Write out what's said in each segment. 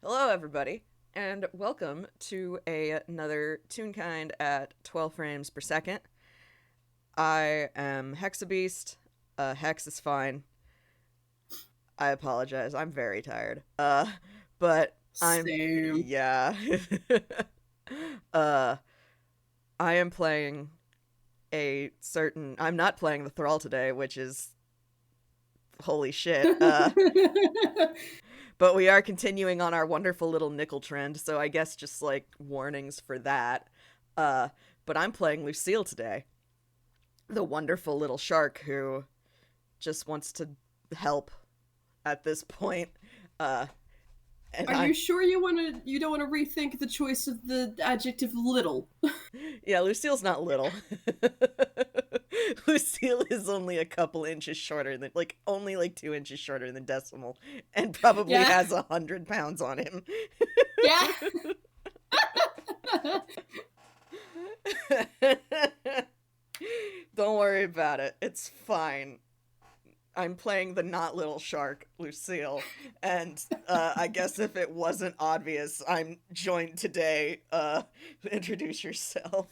Hello, everybody, and welcome to another Toonkind at 12 frames per second. I am Hexabeast. Hex is fine. I apologize. I'm very tired. But Same. yeah. uh, I am playing I'm not playing the Thrall today, which is holy shit. But we are continuing on our wonderful little nickel trend, so I guess just like warnings for that. Uh, but I'm playing Lucille today, the wonderful little shark who just wants to help at this point. Uh, and Are I, you sure you don't wanna rethink the choice of the adjective little? yeah, Lucille's not little. Lucille is only a couple inches shorter than, like, only like 2 inches shorter than Decimal, and probably Yeah. has 100 pounds on him. Yeah. Don't worry about it. It's fine. I'm playing the not little shark, Lucille, and I guess if it wasn't obvious, I'm joined today. Introduce yourself.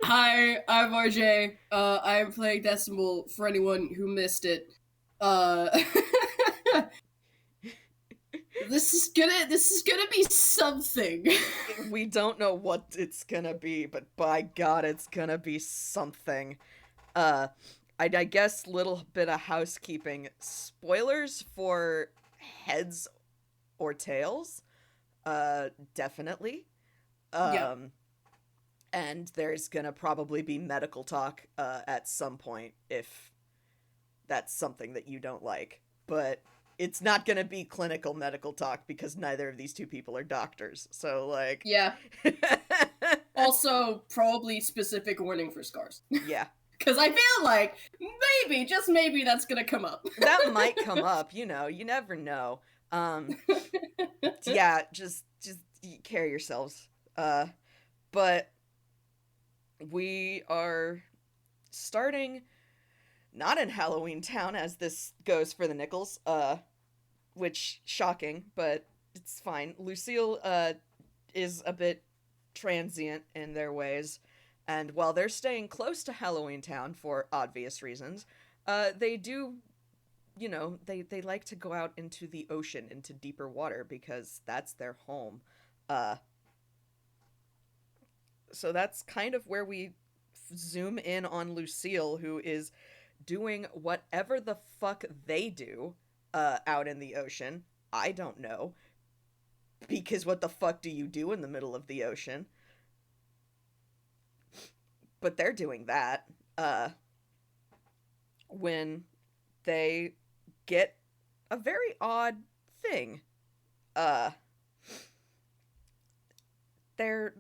Hi, I'm RJ. I'm playing Decimal for anyone who missed it. Uh this is gonna be something. We don't know what it's gonna be, but by God, it's gonna be something. Uh, I guess little bit of housekeeping. Spoilers for heads or tails. Definitely. Yeah. Um, and there's gonna probably be medical talk at some point if that's something that you don't like. But it's not gonna be clinical medical talk because neither of these two people are doctors. So like, Yeah. Also, probably specific warning for scars. yeah, Because I feel like maybe, just maybe, that's gonna come up. that might come up. You never know. Um, yeah, just carry yourselves. But we are starting not in Halloween Town as this goes for the Nichols, which shocking, but it's fine. Lucille is a bit transient in their ways, and while they're staying close to Halloween Town for obvious reasons, they do, they like to go out into the ocean, into deeper water, because that's their home. Uh, so that's kind of where we zoom in on Lucille, who is doing whatever the fuck they do out in the ocean. I don't know. Because what the fuck do you do in the middle of the ocean? But they're doing that uh, when they get a very odd thing. Uh, they're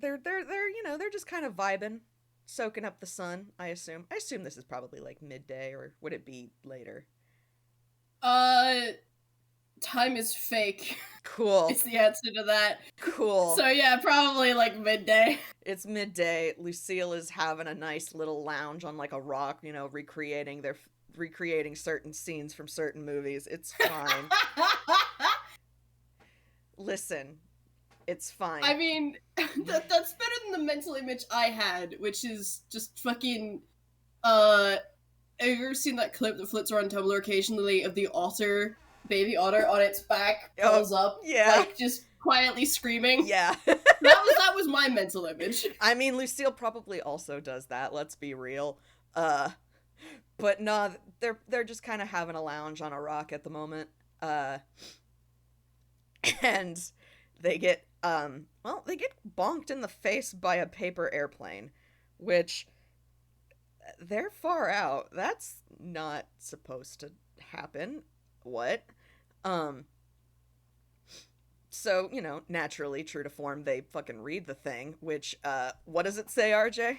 just kind of vibing, soaking up the sun. I assume this is probably like midday, or would it be later? Uh, Time is fake. Cool. It's the answer to that. Cool. So yeah, probably like midday. It's midday. Lucille is having a nice little lounge on like a rock, recreating certain scenes from certain movies. It's fine. Listen, it's I fine. mean, that's better than the mental image I had, which is just fucking. Uh, have you ever seen that clip that floats around Tumblr occasionally of the otter, baby otter, on its back, Oh, pulls up, yeah. like just quietly screaming? Yeah. That was my mental image. I mean, Lucille probably also does that, let's be real. Uh but no, they're just kind of having a lounge on a rock at the moment. Uh and they get bonked in the face by a paper airplane, which they're far out. That's not supposed to happen. What? Um, so, naturally, true to form, they fucking read the thing, which, what does it say, RJ?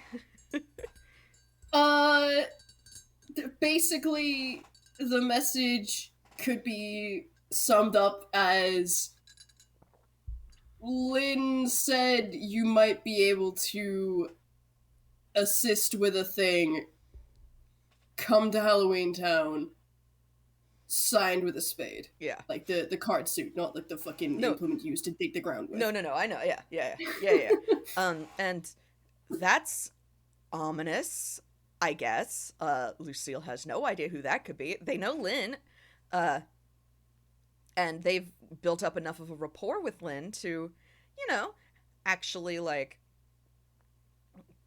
Uh, Basically, the message could be summed up as Lynn said you might be able to assist with a thing. Come to Halloween Town. signed with a spade. Yeah. Like the card suit, not like the fucking implement used to dig the ground with. No, I know. Yeah. And that's ominous, I guess. Lucille has no idea who that could be. They know Lynn, and they've built up enough of a rapport with Lynn to, actually, like,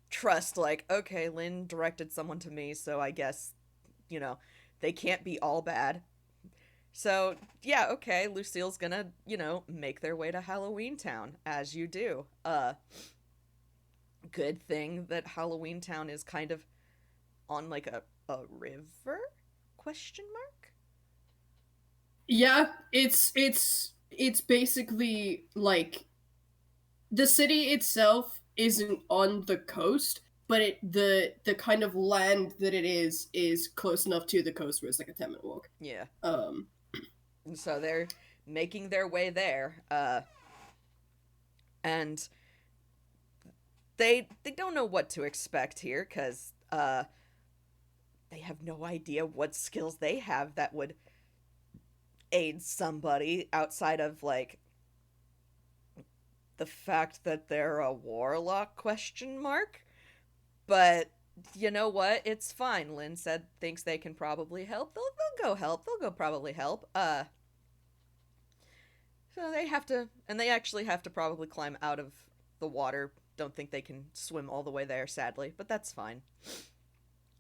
trust, like, okay, Lynn directed someone to me, so I guess, they can't be all bad. So, yeah, okay, Lucille's gonna, make their way to Halloween Town, as you do. Good thing that Halloween Town is kind of on, like, a river? Question mark? Yeah, it's basically, like, the city itself isn't on the coast, but the kind of land that it is close enough to the coast where it's like a 10-minute walk. Yeah. And so they're making their way there, and they don't know what to expect here, because they have no idea what skills they have that would aid somebody outside of, like, the fact that they're a warlock, question mark. But you know what? It's fine. Lynn thinks they can probably help. They'll go help. They'll go probably help. So they have to, and they actually have to probably climb out of the water. Don't think they can swim all the way there, sadly, but that's fine.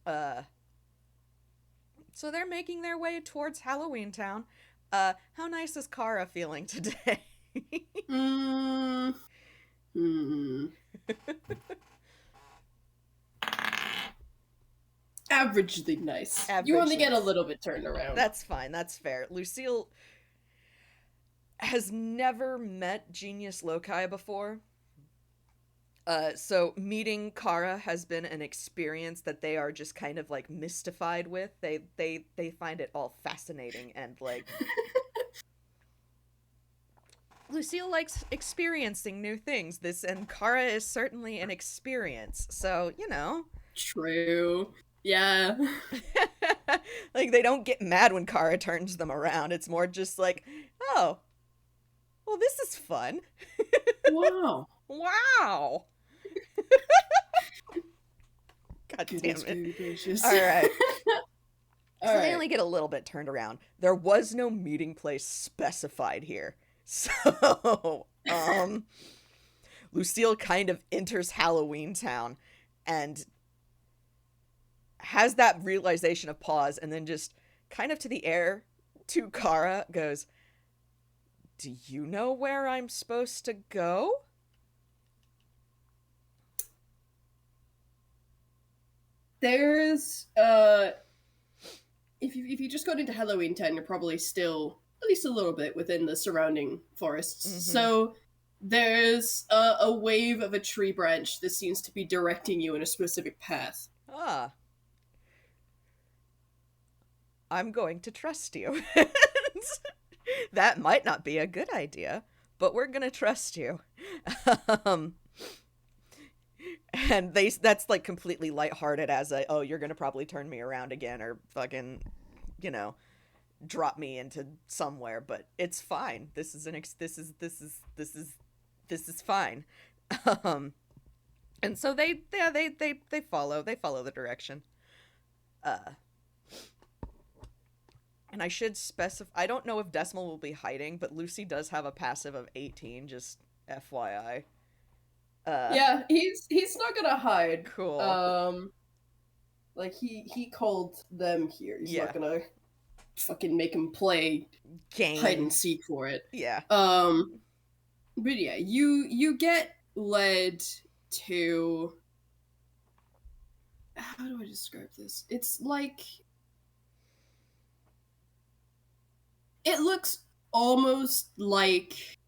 So they're making their way towards Halloween Town. How nice is Kara feeling today? Averagely nice. You only get a little bit turned around. That's fine. That's fair. Lucille has never met Genius Loci before. So meeting Kara has been an experience that they are just kind of, like, mystified with. They find it all fascinating, and, like, Lucille likes experiencing new things. And Kara is certainly an experience. So, True. Yeah. Like, they don't get mad when Kara turns them around. It's more just like, oh, well, this is fun. Wow. Wow. God Goodness damn it. gracious. All right. So they only get a little bit turned around. There was no meeting place specified here. So, Lucille kind of enters Halloween Town and has that realization of pause, and then just kind of to the air to Kara goes, "Do you know where I'm supposed to go?" There's if you just got into Halloween Town, you're probably still at least a little bit within the surrounding forests. Mm-hmm. So there's a wave of a tree branch that seems to be directing you in a specific path. Ah. I'm going to trust you. That might not be a good idea, but we're gonna trust you. And that's, like, completely lighthearted as a, oh, you're gonna probably turn me around again, or fucking, drop me into somewhere, but it's fine. This is fine. And so they follow the direction. And I should specify, I don't know if Decimal will be hiding, but Lucy does have a passive of 18, just FYI. Yeah, he's not gonna hide. Cool. Like, he called them here. He's Yeah. not gonna fucking make him play hide and seek for it. Yeah. But yeah, you get led to, how do I describe this? It's like, it looks almost like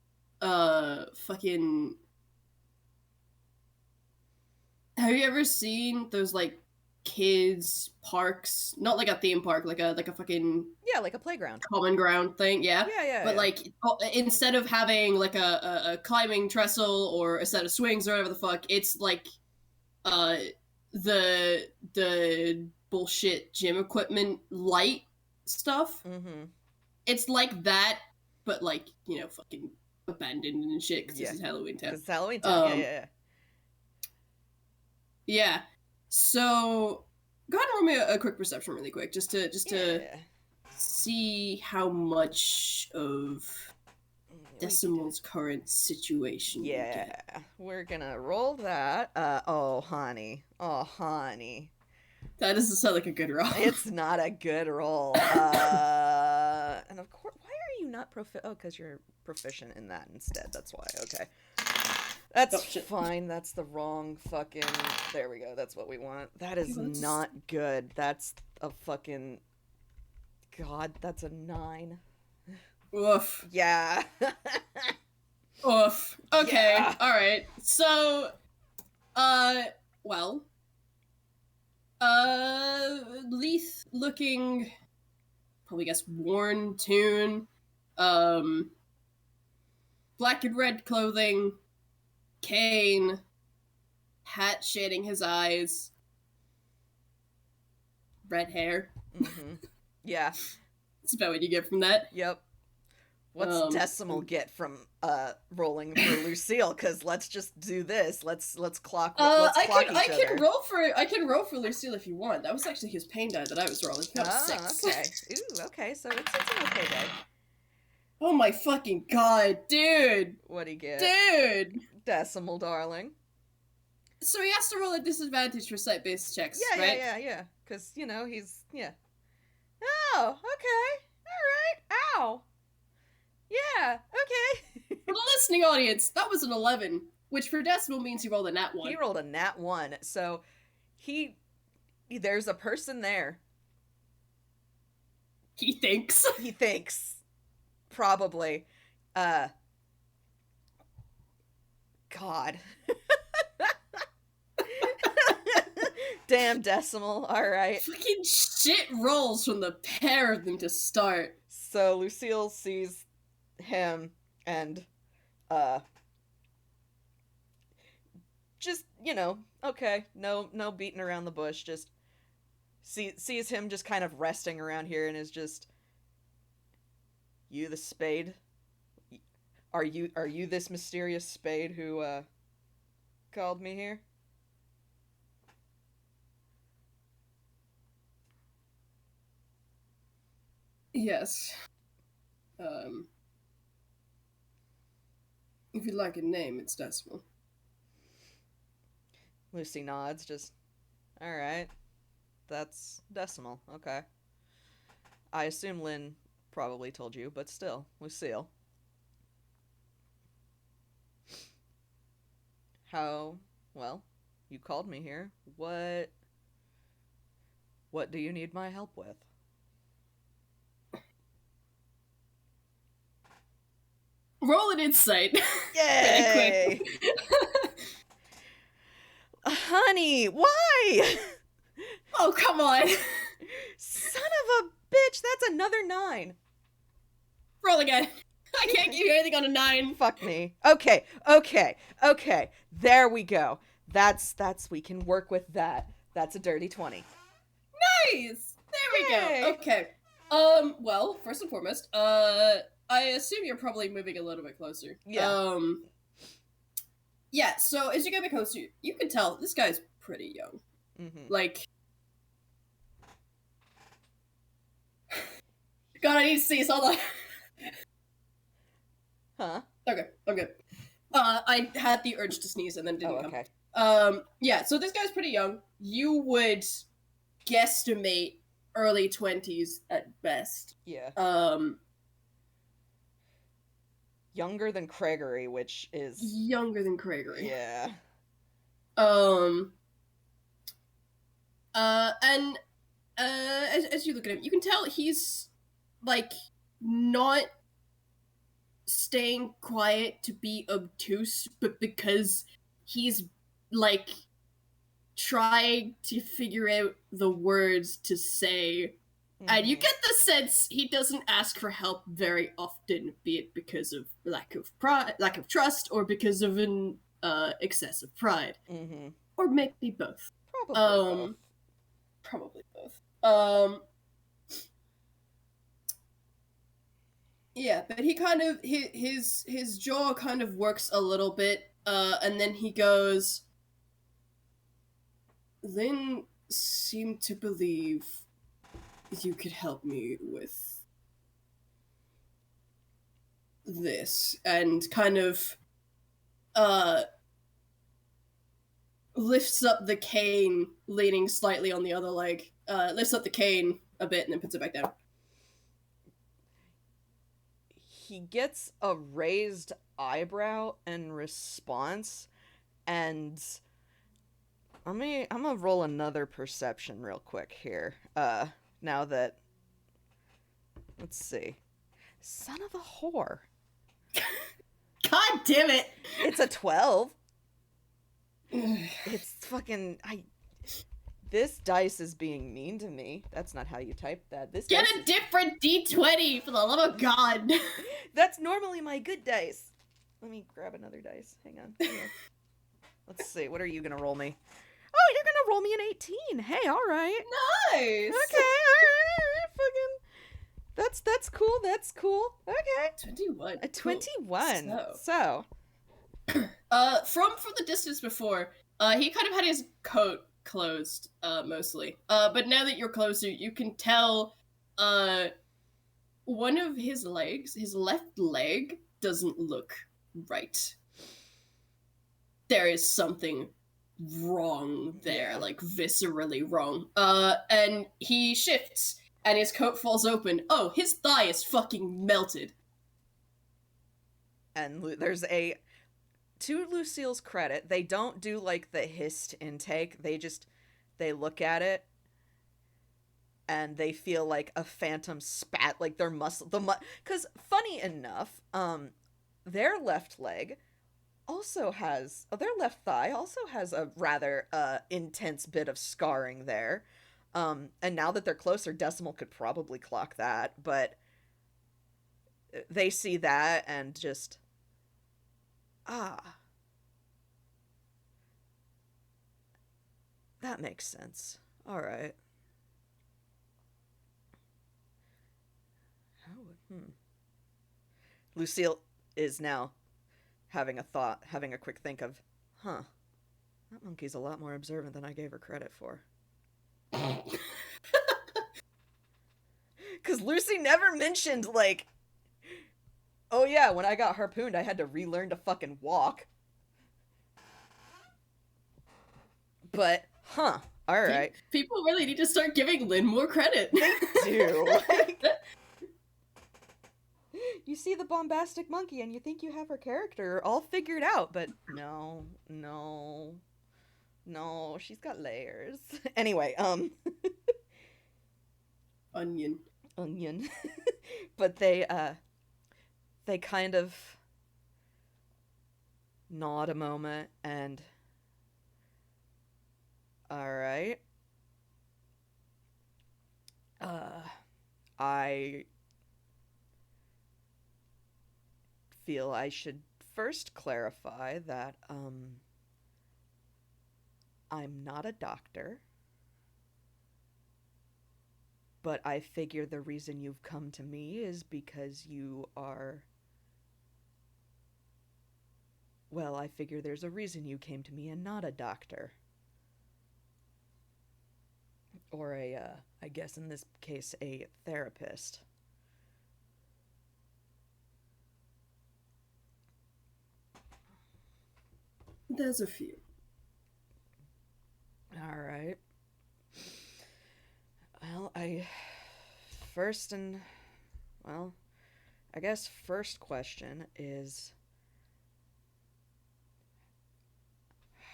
fucking, have you ever seen those, like, kids parks? Not like a theme park, like a fucking, Yeah, like a playground. common ground thing, yeah? Yeah. But, like, instead of having, like, a climbing trestle or a set of swings or whatever the fuck, it's like the bullshit gym equipment light stuff. Mm-hmm. It's like that, but like, you know, fucking abandoned and shit because Yeah. this is Halloween Town. Because it's Halloween Town. Yeah. Yeah. So go ahead and roll me a quick perception really quick, just to Yeah. see how much of Decimal's current situation you get. Yeah. We're gonna roll that. Oh honey. That doesn't sound like a good roll. It's not a good roll. And of course, why are you not proficient? Oh, because you're proficient in that instead. That's why. Okay. That's fine. That's the wrong fucking... There we go. That's what we want. That is not good. That's a fucking... God, that's a 9. Oof. Yeah. Oof. Okay. Yeah. Alright. So, well. Leith looking, probably guess worn, Toon, black and red clothing, cane, hat shading his eyes, red hair. Mm-hmm. Yeah. That's about what you get from that. Yep. What's Decimal get from rolling for Lucille? Because let's just do this. Let's clock. Let's clock each other. I can roll for Lucille if you want. That was actually his pain die that I was rolling. That was 6. Okay. Ooh. Okay. So it's an okay day. Oh my fucking god, dude! What'd he get? Dude! Decimal, darling. So he has to roll a disadvantage for site-based checks, Yeah, right? yeah. Because, you know, he's... Yeah. Oh, okay. Alright. Ow. Yeah, okay. For the listening audience, that was an 11, which for Decimal means he rolled a nat 1. He rolled a nat 1, so there's a person there. He thinks. He thinks. Probably. God. Damn, Decimal. Alright. Fucking shit rolls from the pair of them to start. So Lucille sees him and just, you know, okay, no beating around the bush, just sees him just kind of resting around here and is just, you the spade? Are you this mysterious spade who called me here? Yes. If you'd like a name, it's Decimal. Lucy nods, just, alright. That's Decimal, okay. I assume Lynn probably told you, but still, Lucille. How, well, you called me here. What do you need my help with? Roll an insight. Yay! Honey, why? Oh, come on. Son of a bitch, that's another 9. Roll again. I can't give you anything on a 9. Fuck me. Okay. There we go. That's we can work with that. That's a dirty 20. Nice! There we go. Okay. Well, first and foremost, I assume you're probably moving a little bit closer. Yeah. Yeah, so as you get a bit closer, you can tell this guy's pretty young. Mm-hmm. Like... God, I need to sneeze, hold on. Huh? Okay, I'm good. I had the urge to sneeze and then didn't come. Okay. Yeah, so this guy's pretty young. You would guesstimate early 20s at best. Yeah. Younger than Gregory, which is... Younger than Gregory. Yeah. And, as you look at him, you can tell he's, like, not staying quiet to be obtuse, but because he's, like, trying to figure out the words to say. And you get the sense he doesn't ask for help very often, be it because of lack of trust, or because of an excessive pride, or maybe both. Probably both. Probably both. Yeah, but he kind of his jaw kind of works a little bit, and then he goes. Lynn seemed to believe you could help me with this, and kind of uh lifts up the cane, leaning slightly on the other leg. Lifts up the cane a bit and then puts it back down. He gets a raised eyebrow in response, and I'm gonna roll another perception real quick here. Now that, let's see, son of a whore. God damn it! It's a 12. It's fucking This dice is being mean to me. That's not how you type that. This Get a different D20 for the love of God. That's normally my good dice. Let me grab another dice. Hang on. Let's see. What are you gonna roll me? Oh, you're gonna roll me an 18. Hey, all right. Nice. Okay, all right. Fucking. That's cool. That's cool. Okay. 21. A 21. Cool. So. From the distance before, he kind of had his coat closed, mostly. But now that you're closer, you can tell, one of his legs, his left leg, doesn't look right. There is something wrong there, Yeah. like viscerally wrong. And he shifts, and his coat falls open. Oh, his thigh is fucking melted. And there's a. To Lucille's credit, they don't do like the hist intake. They look at it and they feel like a phantom spat, like their muscle, because funny enough, their left leg also has, their left thigh also has a rather intense bit of scarring there. And now that they're closer, Decimal could probably clock that, but they see that and just, that makes sense. All right. Lucille is now having a quick think of, that monkey's a lot more observant than I gave her credit for. Because Lucy never mentioned, like, oh yeah, when I got harpooned, I had to relearn to fucking walk. But, alright. People really need to start giving Lynn more credit. They do. You see the bombastic monkey and you think you have her character all figured out, but no, she's got layers. Anyway, Onion. But they kind of nod a moment and, all right. I feel I should first clarify that I'm not a doctor, but I figure the reason you've come to me is because you are, well, I figure there's a reason you came to me and not a doctor. Or I guess in this case, a therapist. There's a few. All right. Well, I guess first question is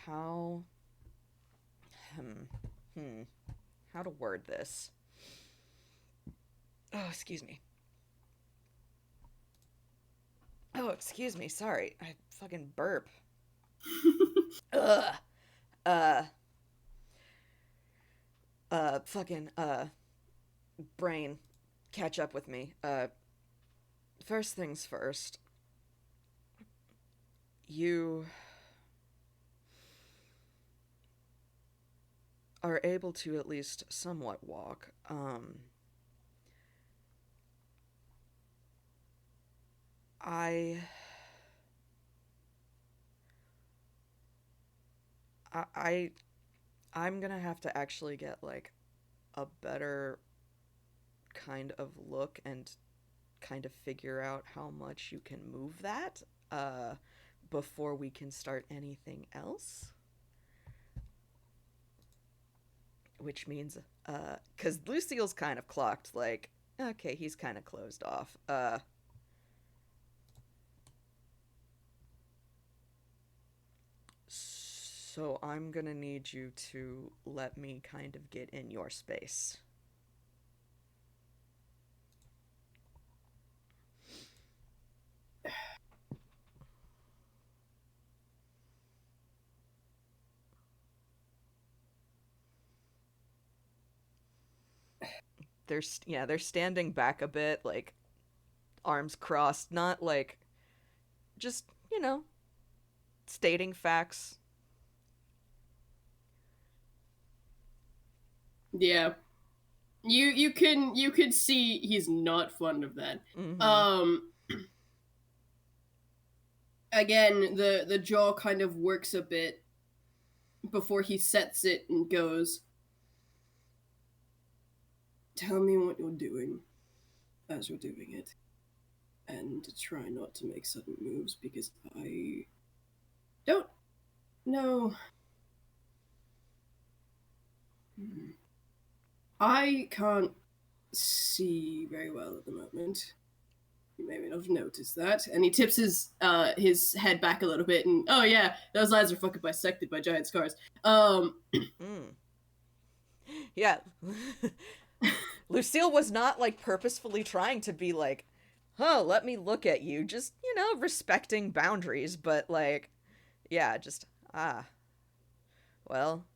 how how to word this. Oh, excuse me. Sorry. I fucking burp. Ugh. Fucking, brain, catch up with me. First things first. You are able to at least somewhat walk. I I I'm gonna have to actually get like a better kind of look and kind of figure out how much you can move that uh before we can start anything else, which means cuz Lucille's kind of clocked like okay, he's kind of closed off. So I'm going to need you to let me kind of get in your space. They're standing back a bit, like arms crossed, not like just, stating facts. Yeah. You could see he's not fond of that. Mhm. Um Again, the jaw kind of works a bit before he sets it and goes, "Tell me what you're doing as you're doing it, and try not to make sudden moves because I don't know. I can't see very well at the moment. You may not have noticed that." And he tips his head back a little bit, and oh yeah, those eyes are fucking bisected by giant scars. Mm. Yeah. Lucille was not like purposefully trying to be like, "Oh, let me look at you." Just, respecting boundaries, but like yeah, just ah, well,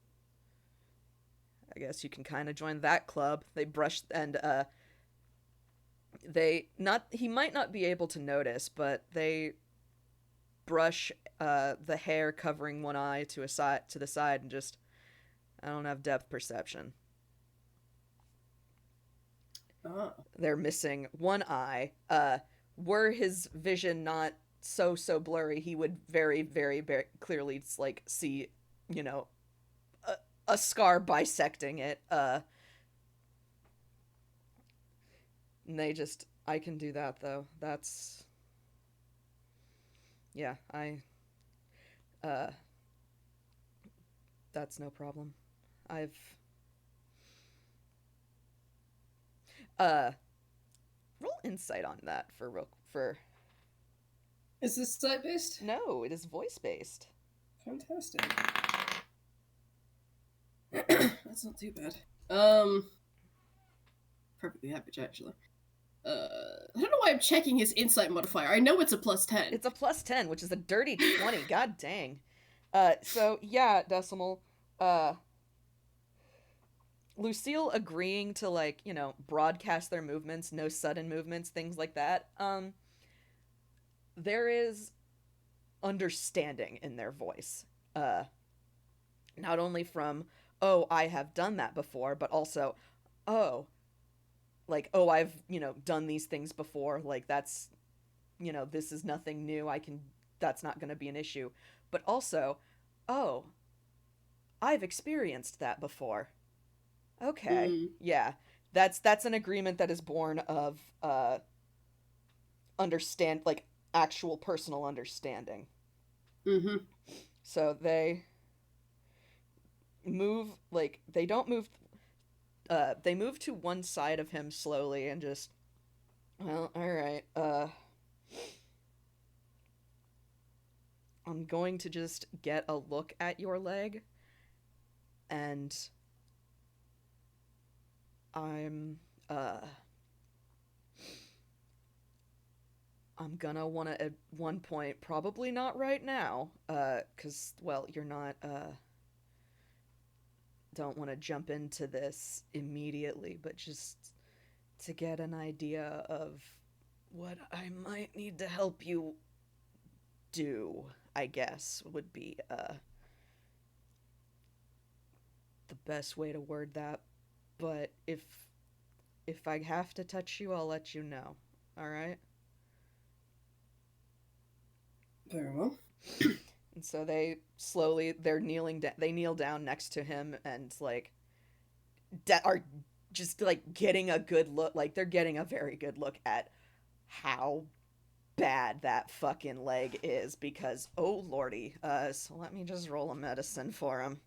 I guess you can kind of join that club. They brush and they not he might not be able to notice, but they brush the hair covering one eye to the side and just I don't have depth perception. Ah. They're missing one eye. Were his vision not so blurry, he would very clearly like see, you know, a, a scar bisecting it. And they just I can do that though. That's yeah, I uh that's no problem. I've uh roll insight on that for Is this site based? no, it is voice based. Fantastic. That's not too bad. Um, Perfectly average actually. I don't know why I'm checking his insight modifier. I know it's a +10. It's a +10, which is a dirty 20. God dang. So yeah, Decimal. Uh, Lucille agreeing to like, broadcast their movements, no sudden movements, things like that. There is understanding in their voice. Uh, Not only from, oh, I have done that before, but also, oh, like, oh, I've, done these things before. Like, that's, this is nothing new. That's not going to be an issue. But also, oh, I've experienced that before. Okay. Mm. Yeah. That's an agreement that is born of understand like actual personal understanding. Mm-hmm. So they move like they move to one side of him slowly and just well, all right. I'm going to just get a look at your leg and I'm uh I'm gonna want to at one point, probably not right now, cuz well, you're not don't want to jump into this immediately, but just to get an idea of what I might need to help you do, I guess would be the best way to word that. But if I have to touch you, I'll let you know. All right? Very well. And so they kneel down next to him and like are just like getting a good look, like they're getting a very good look at how bad that fucking leg is, because oh lordy. So let me just roll a medicine for him.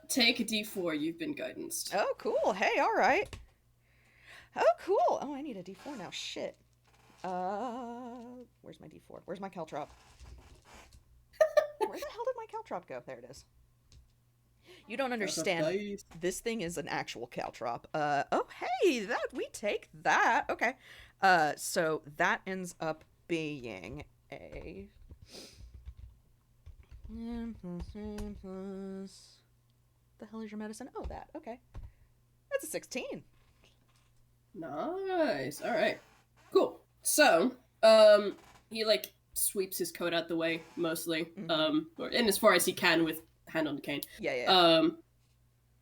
Take a D4. You've been guidanced. Oh cool. Hey, all right. Oh cool. Oh, I need a D4 now. Shit. Where's my D4? Where's my caltrop? Where the hell did my caltrop go? There it is. You don't understand. This thing is an actual caltrop. Oh hey, that we take that. Okay. So that ends up being a the hell is your medicine? Oh, that. Okay. That's a 16. Nice. All right. Cool. So, he like sweeps his coat out the way mostly, or in as far as he can with hand on the cane. Yeah.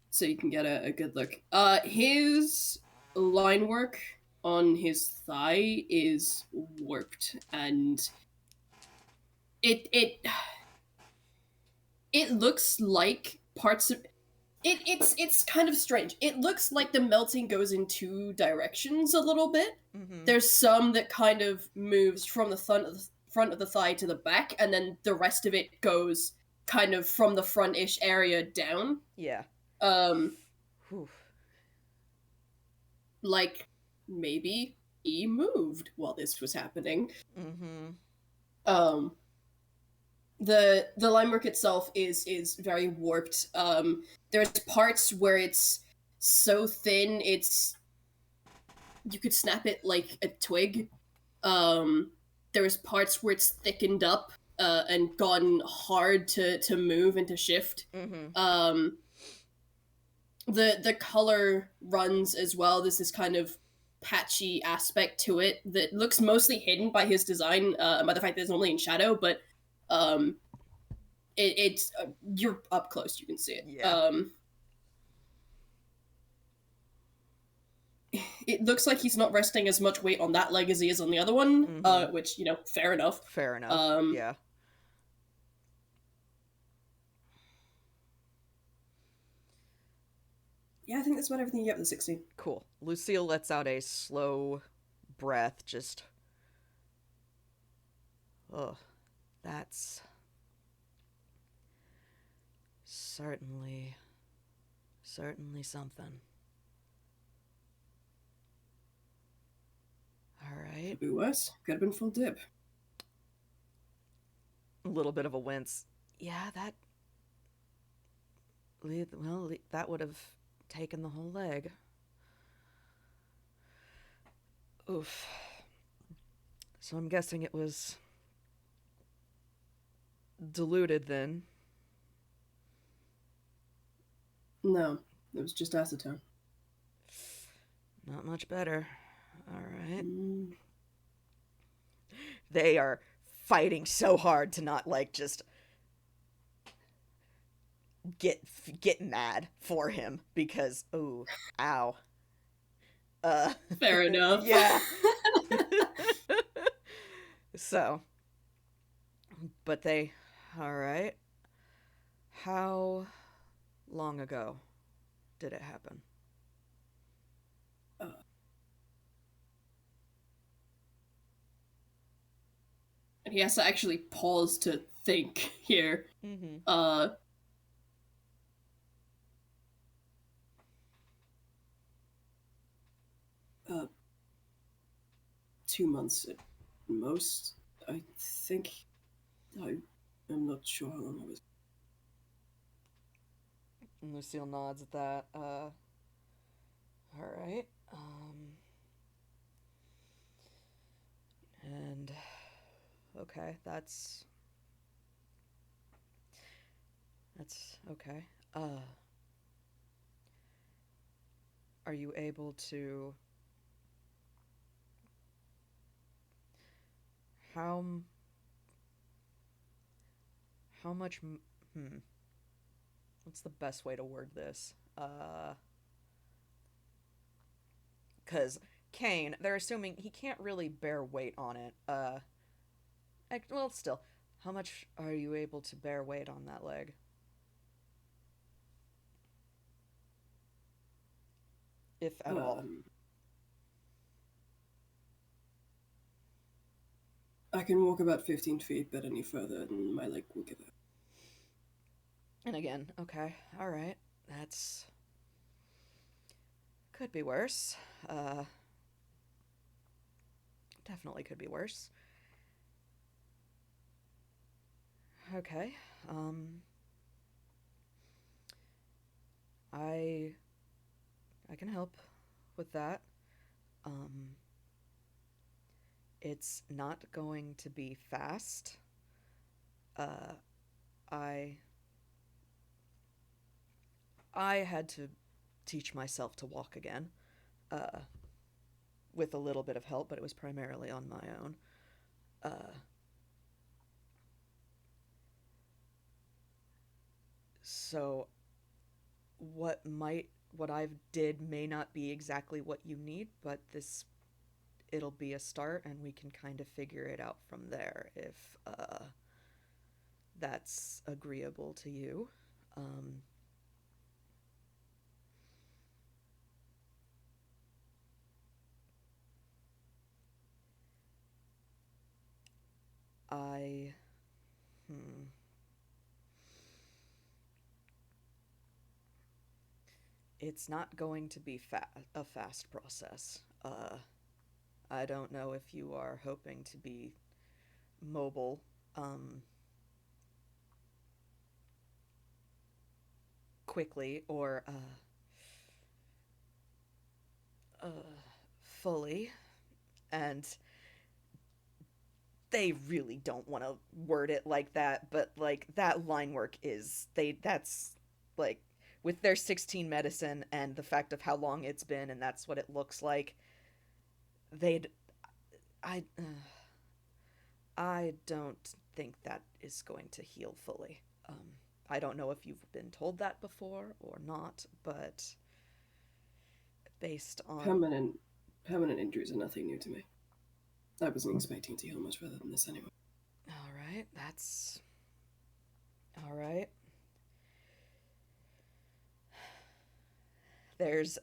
So you can get a good look. His line work on his thigh is warped, and it looks like parts of it's kind of strange. It looks like the melting goes in two directions a little bit. There's some that kind of moves from the front of the thigh to the back, and then the rest of it goes kind of from the front-ish area down. Yeah. Whew. Like maybe he moved while this was happening. The line work itself is very warped. There's parts where it's so thin you could snap it like a twig. There's parts where it's thickened up and gone hard to move and to shift. The color runs as well. There's this kind of patchy aspect to it that looks mostly hidden by his design, by the fact that it's normally in shadow, but it's you're up close, you can see it. Yeah. It looks like he's not resting as much weight on that leg as he is on the other one, which, you know, fair enough. Fair enough. Yeah. Yeah, I think that's about everything you get with the 16. Cool. Lucille lets out a slow breath, just... Ugh. That's... Certainly something. Alright. Could be worse. Could have been full dip. A little bit of a wince. Yeah, that... Well, that would have taken the whole leg. Oof. So I'm guessing it was... diluted then. No, it was just acetone. Not much better. Alright. They are fighting so hard to not, like, just get mad for him, because, ooh, ow. Fair enough. Yeah. So, but they, alright. How long ago did it happen? And he has to actually pause to think here. 2 months at most, I think. I'm not sure how long I was. And Lucille nods at that. Alright. And okay, that's okay. Are you able to how much what's the best way to word this? Cuz Kane, they're assuming he can't really bear weight on it. Well, still, how much are you able to bear weight on that leg? If at all. Um, I can walk about 15 feet, but any further, and my leg will give out. And again, okay, alright. That's. Could be worse. Definitely could be worse. Okay. Um. I. I can help with that. Um. It's not going to be fast. Uh. I. I had to teach myself to walk again. Uh. With a little bit of help, but it was primarily on my own. Uh. So what I've did may not be exactly what you need, but this it'll be a start and we can kind of figure it out from there if that's agreeable to you. Um I hmm it's not going to be a fast process. I don't know if you are hoping to be mobile um quickly or uh fully, and they really don't want to word it like that, but like that line work is that's like with their 16 medicine and the fact of how long it's been and that's what it looks like. They'd I I don't think that is going to heal fully. I don't know if you've been told that before or not, but based on Permanent, permanent injuries are nothing new to me. I wasn't expecting to heal much further than this anyway. all right, that's all right. There's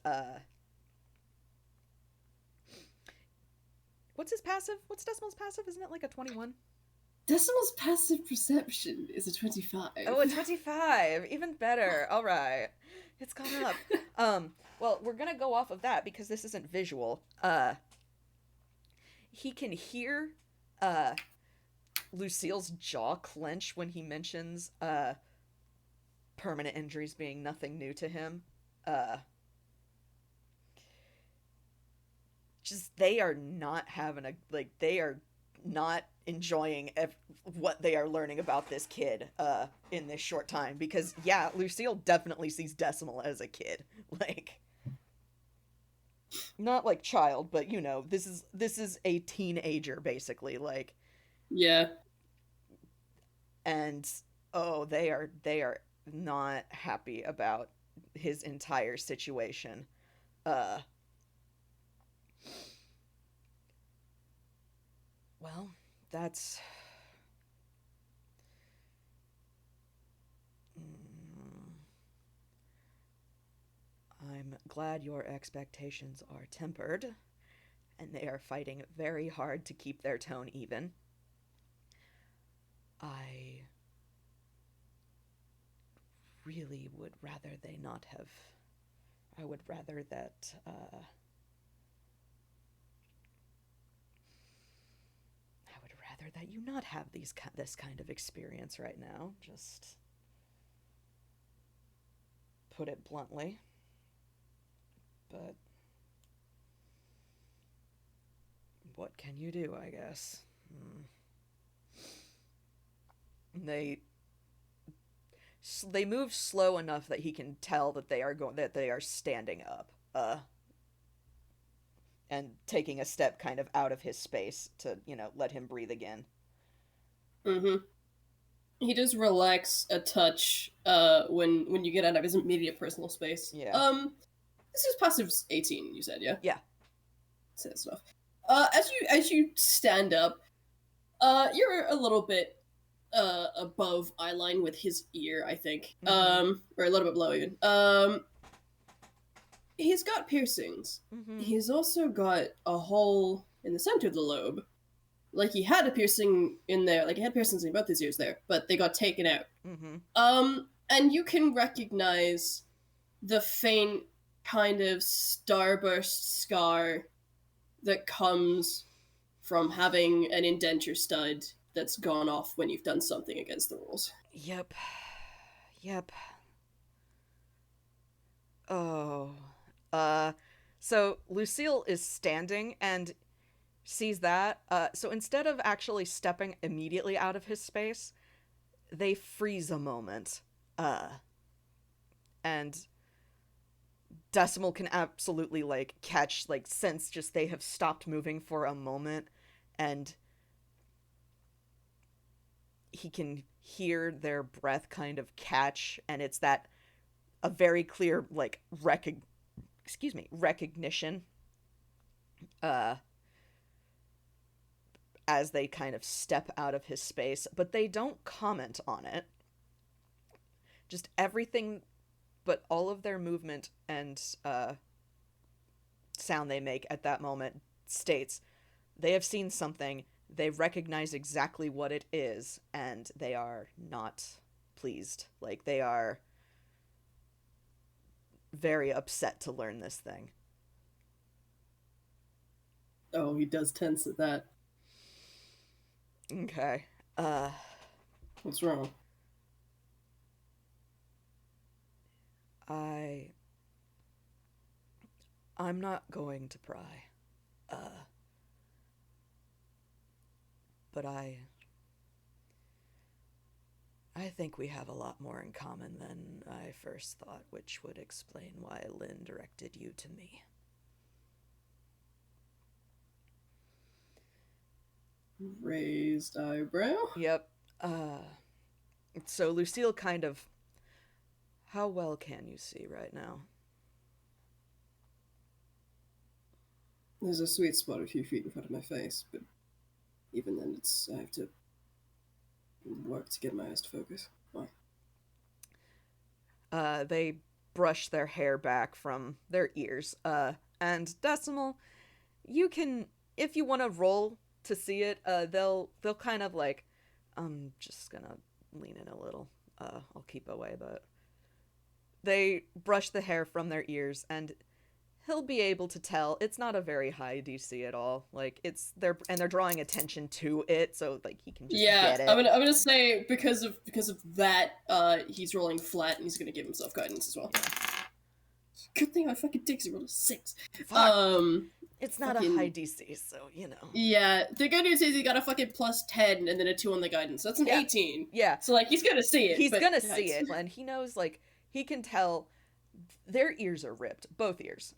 what's his passive? What's Decimal's passive? Isn't it like a 21? Decimal's passive perception is a 25. Oh, a 25. Even better. All right. It's gone up. Well, we're going to go off of that because this isn't visual. He can hear uh Lucille's jaw clench when he mentions permanent injuries being nothing new to him. Uh just they are not having a like they are not enjoying what they are learning about this kid in this short time because yeah, Lucille definitely sees Decimal as a kid. Like not like child, but you know, this is a teenager basically, like Yeah. and oh, they are not happy about his entire situation. Uh well, that's mm, I'm glad your expectations are tempered, and they are fighting very hard to keep their tone even. I really would rather they not have. I would rather that. I would rather that you not have this kind of experience right now. Just put it bluntly. But what can you do? I guess. Hmm. They they move slow enough that he can tell that they are standing up and taking a step kind of out of his space to let him breathe again. Mm-hmm. He does relax a touch when you get out of his immediate personal space. Yeah. This is passive 18, you said, yeah? Yeah. Said stuff. As you stand up, You're a little bit above eye line with his ear, I think. Mm-hmm. Or a little bit below even. He's got piercings. Mm-hmm. He's also got a hole in the center of the lobe. Like he had a piercing in there, like he had piercings in both his ears there, but they got taken out. Mm-hmm. And you can recognize the faint kind of starburst scar that comes from having an indenture stud that's gone off when you've done something against the rules. Yep. Yep. Oh. Uh, so Lucille is standing and sees that. So instead of actually stepping immediately out of his space, they freeze a moment. And Decimal can absolutely like catch, like, sense just they have stopped moving for a moment, and he can hear their breath kind of catch, and it's that a very clear like recognition uh as they kind of step out of his space, but they don't comment on it. Just everything, but all of their movement and sound they make at that moment states they have seen something, they recognize exactly what it is, and they are not pleased. Like, they are very upset to learn this thing. Oh, he does tense at that. Okay. What's wrong? I I'm not going to pry. Uh but I think we have a lot more in common than I first thought, which would explain why Lynn directed you to me. Raised eyebrow? Yep. So Lucille kind of, how well can you see right now? There's a sweet spot a few feet in front of my face, but even then, I have to work to get my eyes to focus. Why? They brush their hair back from their ears. And Decimal, you can, if you want to roll to see it, they'll kind of like, I'm just gonna lean in a little. I'll keep away, but they brush the hair from their ears, and he'll be able to tell it's not a very high DC at all. Like, they're drawing attention to it, so like he can just Yeah, get I'm it. gonna say because of that, he's rolling flat and he's gonna give himself guidance as well. Yeah. Good thing I fucking Dixie rolled a 6. Fuck. It's not fucking, a high DC, so you know. Yeah, the good news is he got a fucking plus 10 and then a 2 on the guidance. So that's an 18. Yeah. So like he's gonna see it. He's but, gonna see it, and he knows, like, he can tell their ears are ripped, both ears.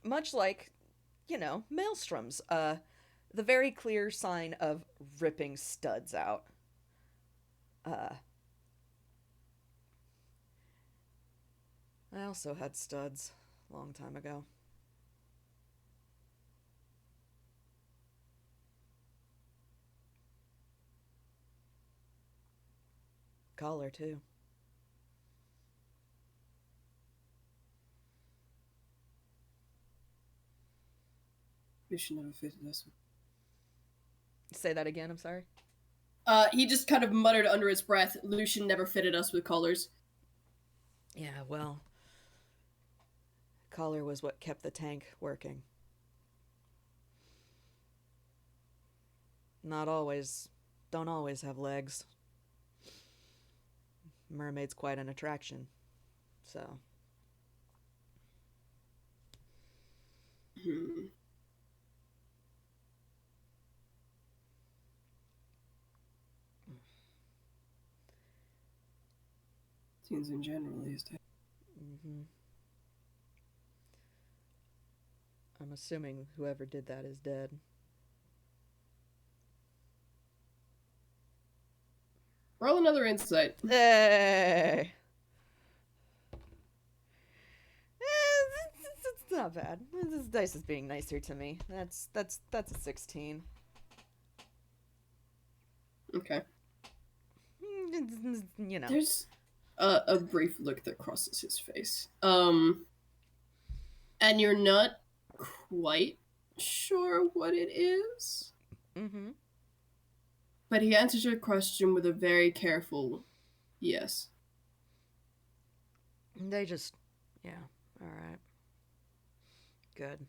Much like, Maelstroms. The very clear sign of ripping studs out. I also had studs a long time ago. Collar, too. Lucian never fitted us. Say that again, I'm sorry. He just kind of muttered under his breath, Lucian never fitted us with collars. Yeah, well, collar was what kept the tank working. Don't always have legs. Mermaid's quite an attraction, so. Teens in general these days. Mm-hmm. I'm assuming whoever did that is dead. Roll another insight. Hey! It's not bad. This dice is being nicer to me. That's a 16. Okay. You know. There's a brief look that crosses his face. And you're not quite sure what it is, Mm-hmm. but he answers your question with a very careful yes. They just, yeah, all right, good.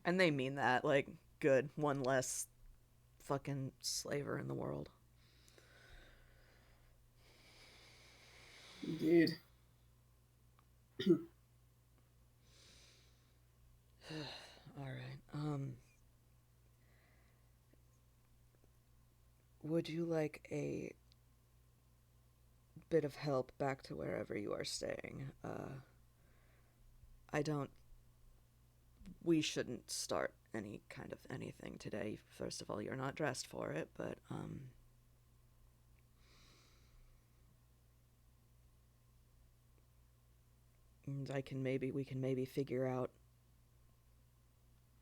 And they mean that, like, good, one less fucking slaver in the world. Indeed. All right. Would you like a bit of help back to wherever you are staying? I don't. We shouldn't start any kind of anything today. First of all, you're not dressed for it, but we can maybe figure out,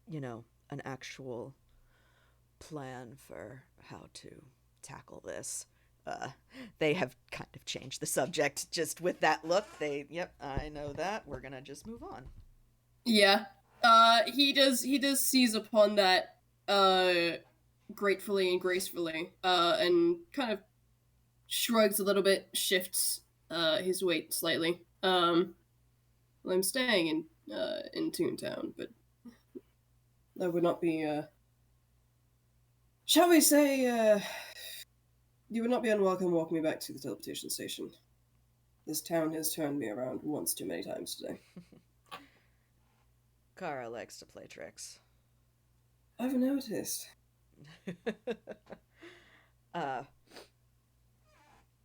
you know, an actual plan for how to tackle this. Uh, they have kind of changed the subject just with that look. Yep, I know that. We're gonna just move on. Yeah. He does seize upon that gratefully and gracefully, and kind of shrugs a little bit, shifts his weight slightly. Well, I'm staying in Toontown, but that would not be shall we say you would not be unwelcome walking me back to the teleportation station. This town has turned me around once too many times today. Kara likes to play tricks. I've noticed. uh,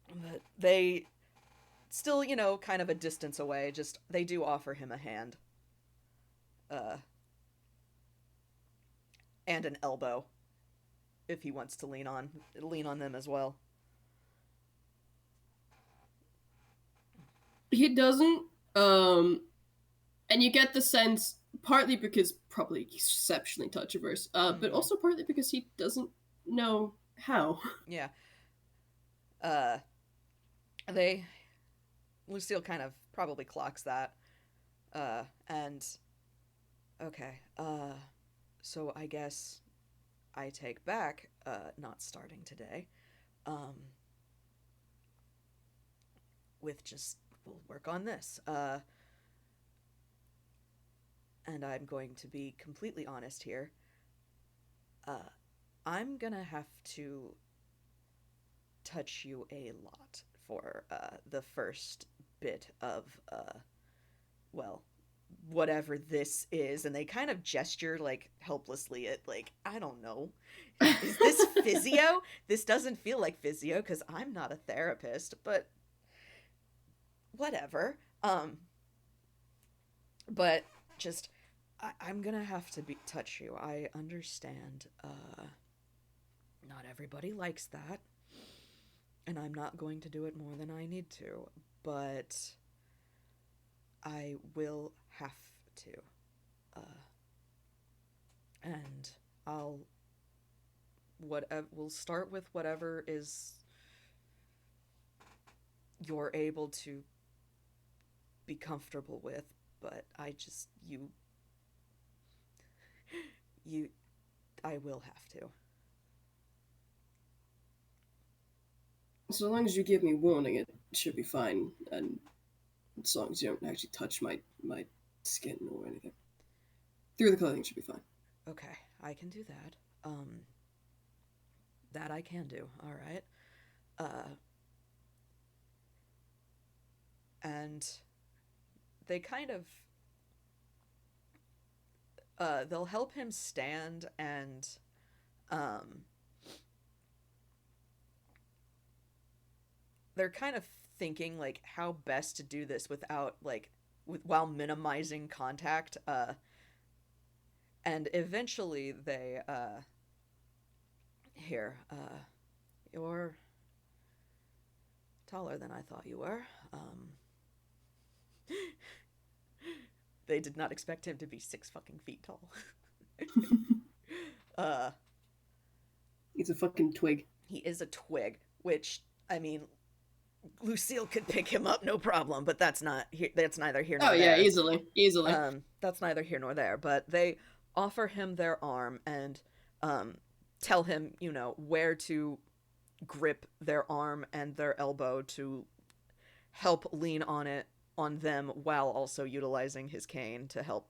but they still, you know, kind of a distance away. Just they do offer him a hand, uh, and an elbow if he wants to lean on them as well. He doesn't, um, and you get the sense, partly because probably he's exceptionally touch averse, but Mm-hmm. also partly because he doesn't know how. Yeah. Uh, they Lucille kind of probably clocks that. And okay. So I guess I take back not starting today. Um, with just we'll work on this. And I'm going to be completely honest here. Uh, I'm gonna have to touch you a lot for the first bit of well, whatever this is, and they kind of gesture like helplessly at like I don't know, is this physio? This doesn't feel like physio because I'm not a therapist, but whatever. But just I'm gonna have to touch you. I understand. Not everybody likes that, and I'm not going to do it more than I need to, but I will have to. Uh, and I'll we'll start with whatever is you're able to be comfortable with, but I just you I will have to. So long as you give me warning, it should be fine, and as long as you don't actually touch my skin or anything. Through the clothing should be fine. Okay, I can do that. That I can do. All right. Uh and they kind of they'll help him stand and um they're kind of thinking like how best to do this without like while minimizing contact and eventually they here you're taller than I thought you were. They did not expect him to be 6 fucking feet tall. uh He's a fucking twig. He is a twig, which, I mean, Lucille could pick him up, no problem, but that's neither here Oh nor yeah, there. easily. That's neither here nor there. But they offer him their arm and tell him, where to grip their arm and their elbow to help lean on them while also utilizing his cane to help.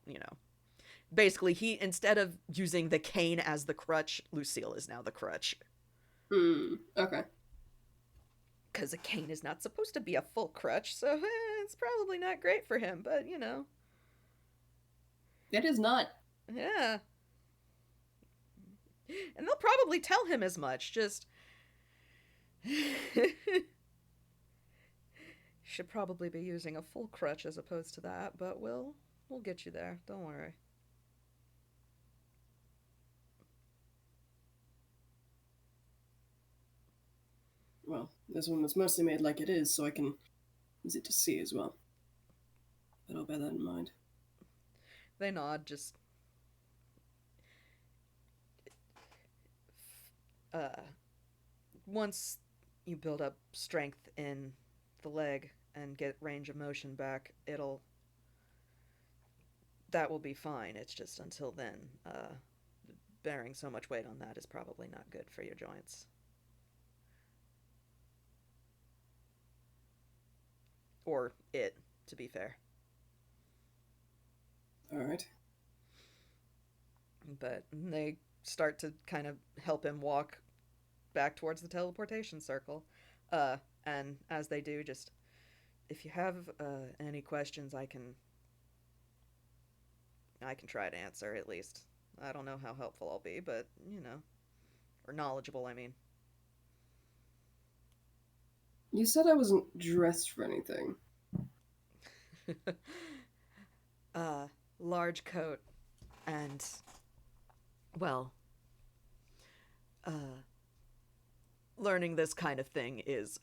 Basically, he, instead of using the cane as the crutch, Lucille is now the crutch. Okay. Because a cane is not supposed to be a full crutch, so it's probably not great for him, but It is not. Yeah. And they'll probably tell him as much, just. Should probably be using a full crutch as opposed to that, but we'll get you there, don't worry. Well, this one was mostly made like it is, so I can use it to see as well. But I'll bear that in mind. They nod, just. Once you build up strength in the leg and get range of motion back, that will be fine. It's just until then, bearing so much weight on that is probably not good for your joints. Or it, to be fair. Alright. But they start to kind of help him walk back towards the teleportation circle. And as they do, just, if you have any questions, I can try to answer, at least. I don't know how helpful I'll be, but, or knowledgeable, I mean. You said I wasn't dressed for anything. Large coat and, well, learning this kind of thing is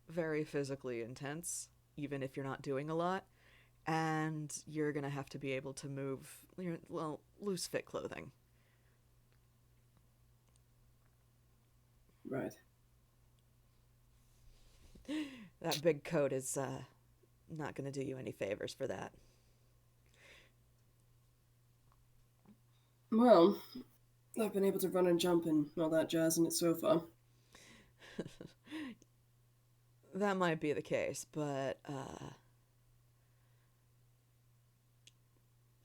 very physically intense, even if you're not doing a lot, and you're gonna have to be able to move, loose fit clothing. Right. That big coat is not gonna do you any favors for that. Well, I've been able to run and jump and all that jazz in it so far. That might be the case, but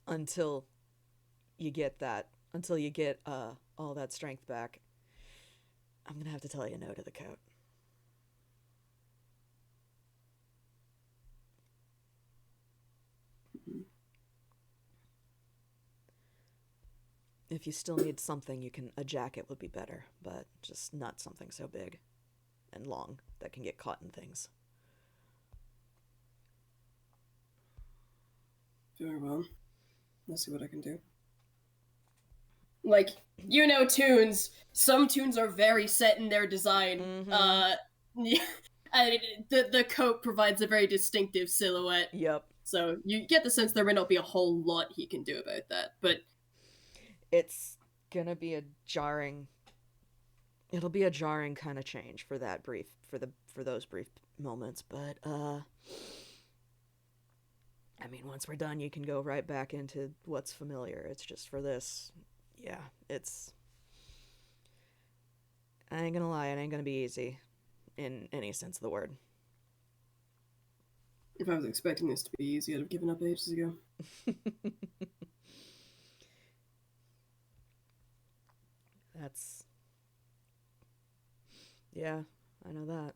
until you get all that strength back, I'm gonna have to tell you no to the coat. If you still need something, a jacket would be better, but just not something so big and long that can get caught in things. Very well. Let's see what I can do. Like, tunes. Some tunes are very set in their design. Mm-hmm. The coat provides a very distinctive silhouette. Yep. So you get the sense there may not be a whole lot he can do about that, but it's gonna be it'll be a jarring kind of change for those brief moments, but I mean, once we're done, you can go right back into what's familiar. It's just for this, yeah, I ain't gonna lie, it ain't gonna be easy in any sense of the word. If I was expecting this to be easy, I'd have given up ages ago. Yeah, I know that.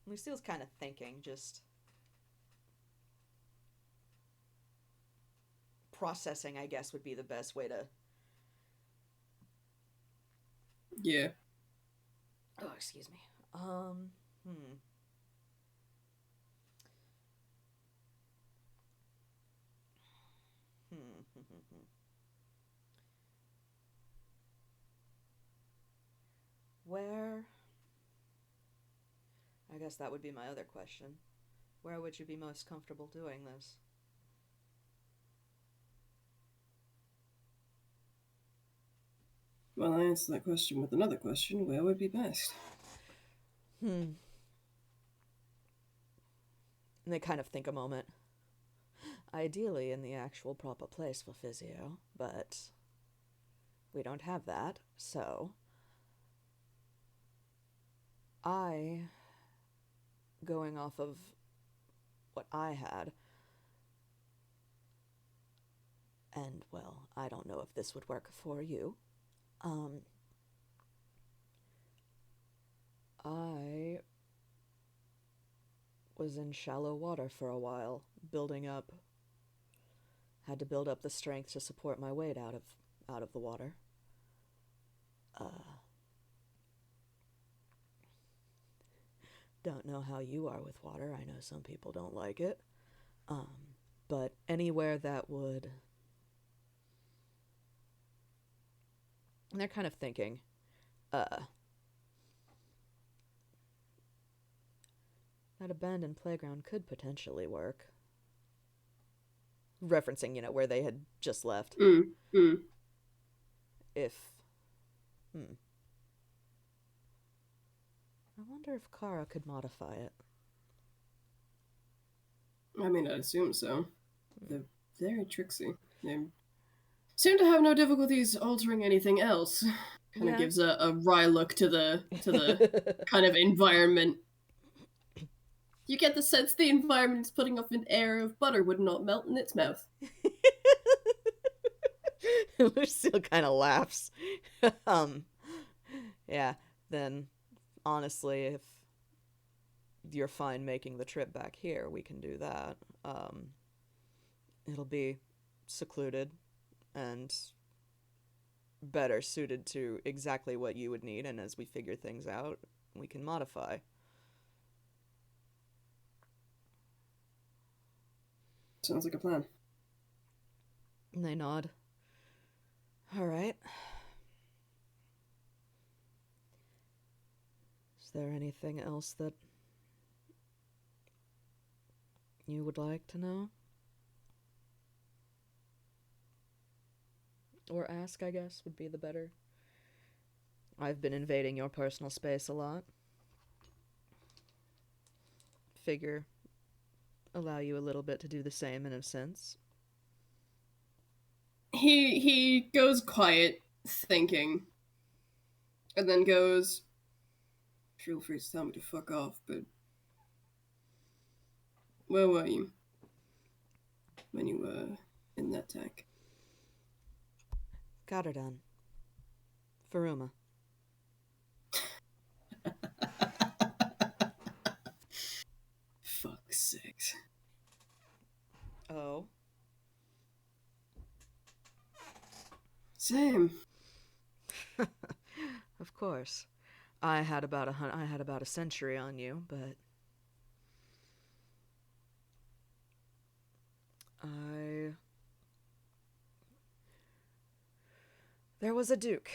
Lucille's kind of thinking, just processing, I guess, would be the best way to. Yeah. Oh, excuse me. Where? I guess that would be my other question. Where would you be most comfortable doing this? Well, I answer that question with another question. Where would be best? And they kind of think a moment. Ideally in the actual proper place for physio, but we don't have that, so going off of what I had, and well, I don't know if this would work for you. I was in shallow water for a while, had to build up the strength to support my weight out of the water. Don't know how you are with water. I know some people don't like it. But anywhere that would... And they're kind of thinking, that abandoned playground could potentially work. Referencing, where they had just left. If... I wonder if Kara could modify it. I mean, I'd assume so. They're very tricksy. They seem to have no difficulties altering anything else. Kind of gives a wry look to the kind of environment. You get the sense the environment is putting off an air of butter would not melt in its mouth. Lucille kind of laughs. Yeah, then honestly, if you're fine making the trip back here, we can do that. It'll be secluded and better suited to exactly what you would need, and as we figure things out, we can modify. Sounds like a plan. And they nod. All right. Is there anything else that you would like to know? Or ask, I guess, would be the better. I've been invading your personal space a lot. Figure allow you a little bit to do the same in a sense. He goes quiet, thinking, and then goes, feel free to tell me to fuck off, but where were you when you were in that tank? Got her done. Faruma. Fuck's sakes. Oh. Same. Of course. I had about a century on you, but there was a duke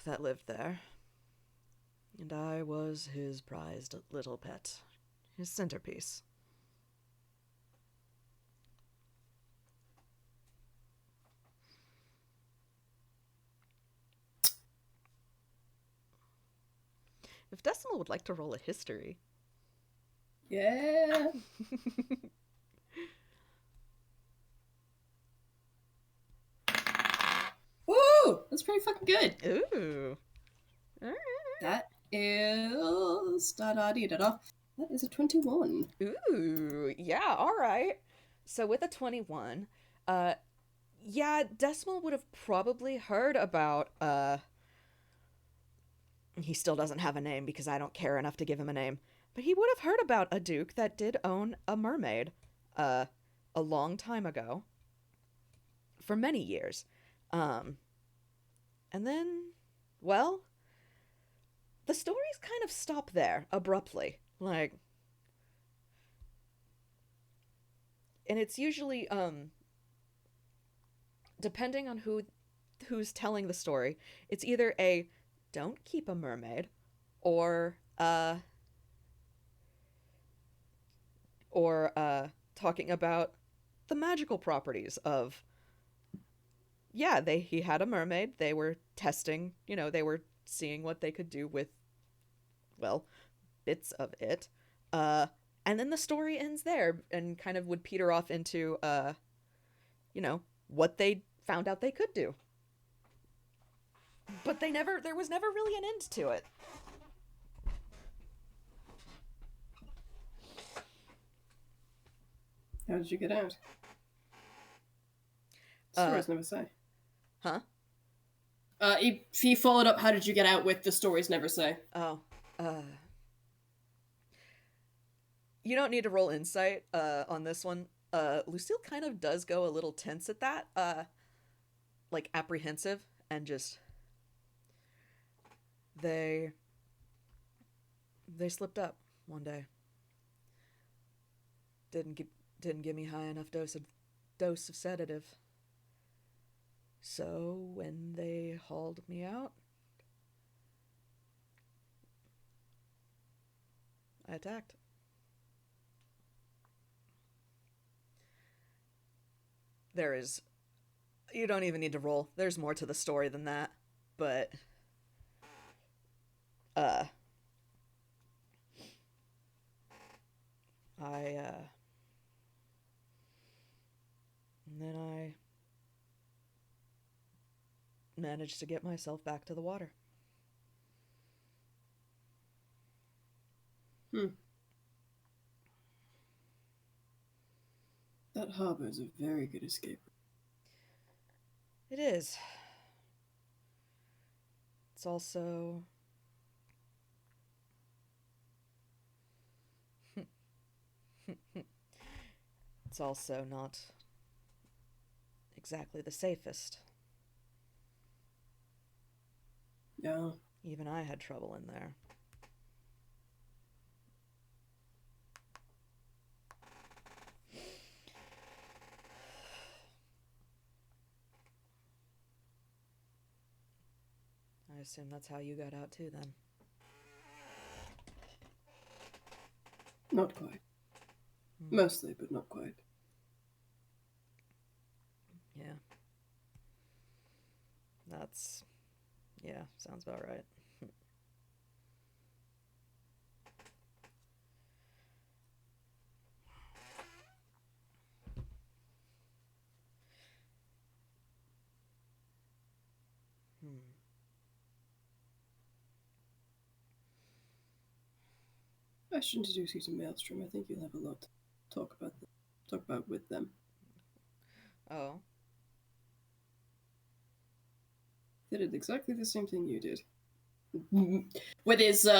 that lived there, and I was his prized little pet, his centerpiece. If Decimal would like to roll a history. Yeah. Woo! That's pretty fucking good. Ooh. Alright. That is da-da-dee-da-da. That is a 21. Ooh, yeah, alright. So with a 21, yeah, Decimal would have probably heard about, he still doesn't have a name because I don't care enough to give him a name, but he would have heard about a duke that did own a mermaid, a long time ago. For many years. And then, well, the stories kind of stop there, abruptly. Like, and it's usually, depending on who's telling the story, it's either a don't keep a mermaid, or or talking about the magical properties of, yeah, he had a mermaid. They were testing, they were seeing what they could do with, well, bits of it. Uh, and then the story ends there and kind of would peter off into, what they found out they could do. But there was never really an end to it. How did you get out? Uh, Stories never say. huh? He followed up, how did you get out with the stories never say. Oh, you don't need to roll insight on this one. Lucille kind of does go a little tense at that, like apprehensive, and just they slipped up one day. Didn't give me high enough dose of sedative. So when they hauled me out, I attacked. There is, you don't even need to roll. There's more to the story than that, but uh and then I managed to get myself back to the water. That harbor is a very good escape. It is. It's also it's also not exactly the safest. Yeah. Even I had trouble in there. I assume that's how you got out too, then. Not quite. Mostly, but not quite. Yeah. Sounds about right. I should introduce you to Maelstrom. I think you'll have a lot to talk about with them. Oh. They did exactly the same thing you did. With his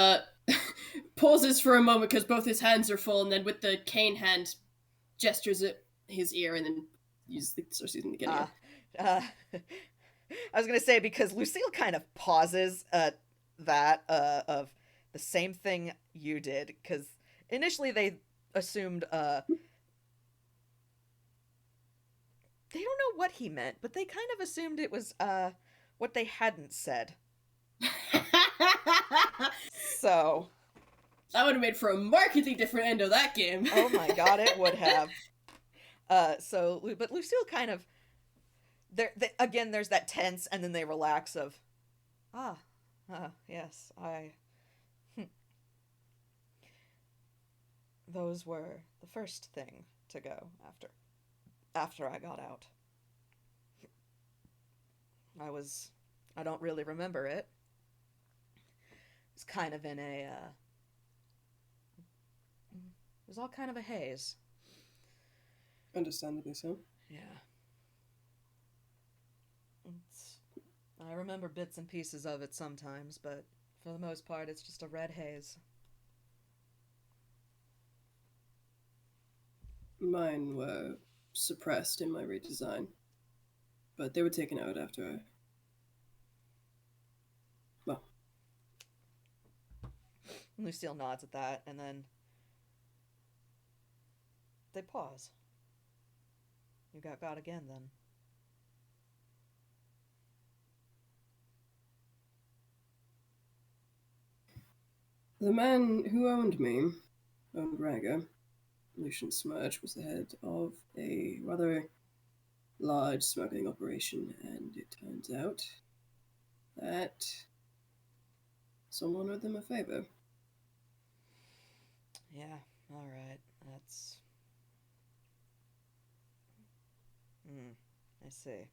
pauses for a moment because both his hands are full, and then with the cane hand gestures at his ear, and then starts using it again. I was gonna say, because Lucille kind of pauses at that of the same thing you did, because initially they assumed they don't know what he meant, but they kind of assumed it was what they hadn't said. So that would have made for a markedly different end of that game. Oh my god, it would have. But Lucille kind of again, there's that tense, and then they relax of, yes, those were the first thing to go after I got out. I don't really remember it. It's kind of in a, it was all kind of a haze. Understandably so. Yeah. I remember bits and pieces of it sometimes, but for the most part, it's just a red haze. Mine were suppressed in my redesign, but they were taken out after I... Well. Lucille nods at that, and then they pause. You got again, then. The man who owned me, owned Raga, Lucian Smirch was the head of a rather large smuggling operation, and it turns out that someone owed them a favor. Yeah, alright. That's. I see.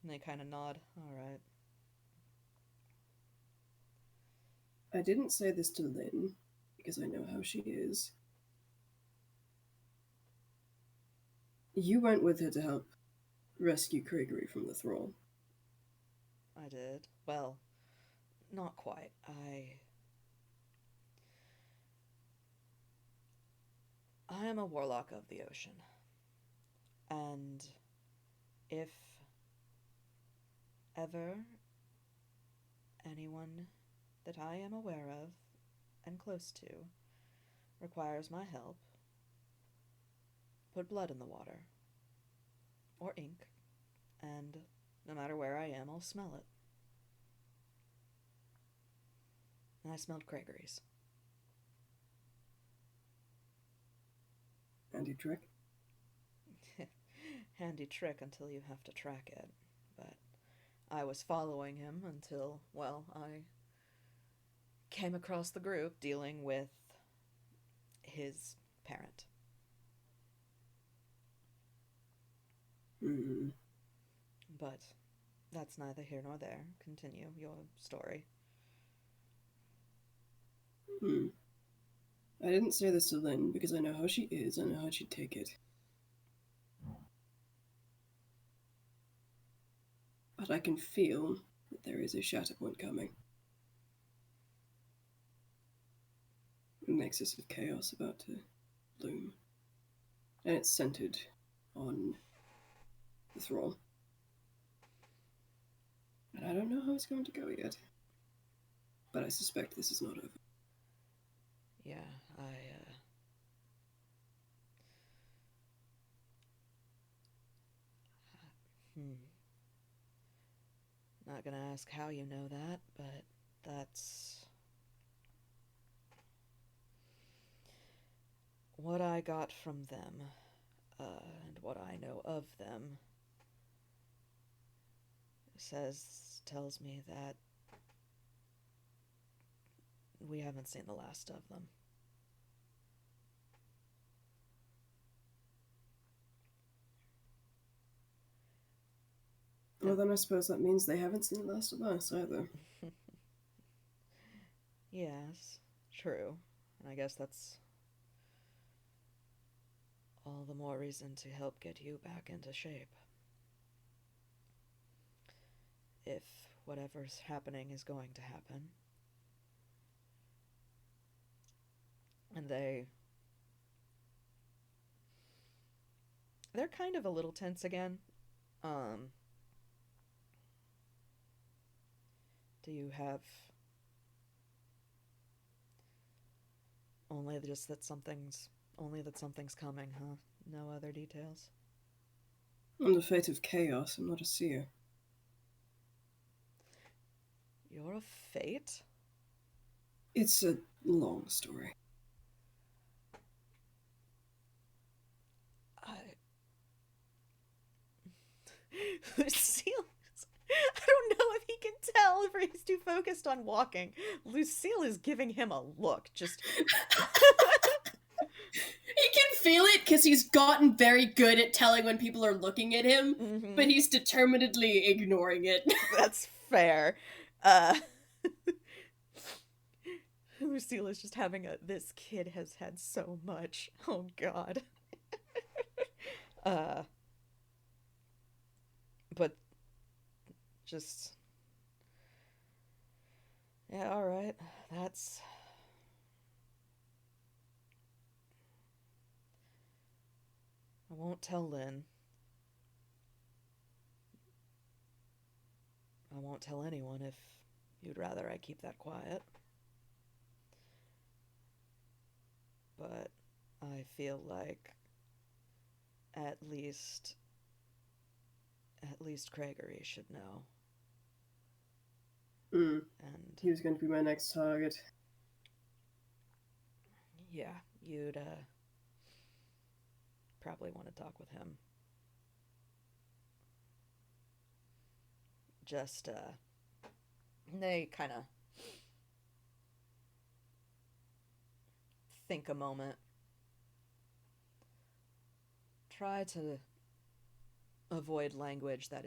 And they kind of nod. Alright. I didn't say this to Lynn, because I know how she is. You went with her to help rescue Gregory from the thrall. I did. Well, not quite. I am a warlock of the ocean. And if ever anyone that I am aware of and close to requires my help, put blood in the water. Or ink. And no matter where I am, I'll smell it. And I smelled Gregory's. Handy trick. Handy trick until you have to track it. But I was following him until, well, I came across the group dealing with his parent. But that's neither here nor there. Continue your story. I didn't say this to Lynn because I know how she is. I know how she'd take it. But I can feel that there is a Shatterpoint coming. A nexus of chaos about to bloom. And it's centered on the thrall. And I don't know how it's going to go yet. But I suspect this is not over. Yeah, Not gonna ask how you know that, but that's what I got from them, and what I know of them tells me that we haven't seen the last of them. Well, then I suppose that means they haven't seen the last of us either. Yes, true. And I guess that's all the more reason to help get you back into shape. If whatever's happening is going to happen. And they're kind of a little tense again. Do you have only that something's coming, huh? No other details? I'm the fate of chaos. I'm not a seer. You're a fate? It's a long story. Lucille, I don't know if he can tell if he's too focused on walking. Lucille is giving him a look, just... He can feel it because he's gotten very good at telling when people are looking at him, but he's determinedly ignoring it. That's fair. Lucille is just having this kid has had so much. Oh, God. But just... Yeah, alright. That's... I won't tell Lynn. I won't tell anyone if you'd rather I keep that quiet. But I feel like at least Gregory should know. And he was going to be my next target. Yeah, you'd probably want to talk with him. Just they kind of think a moment. Try to avoid language that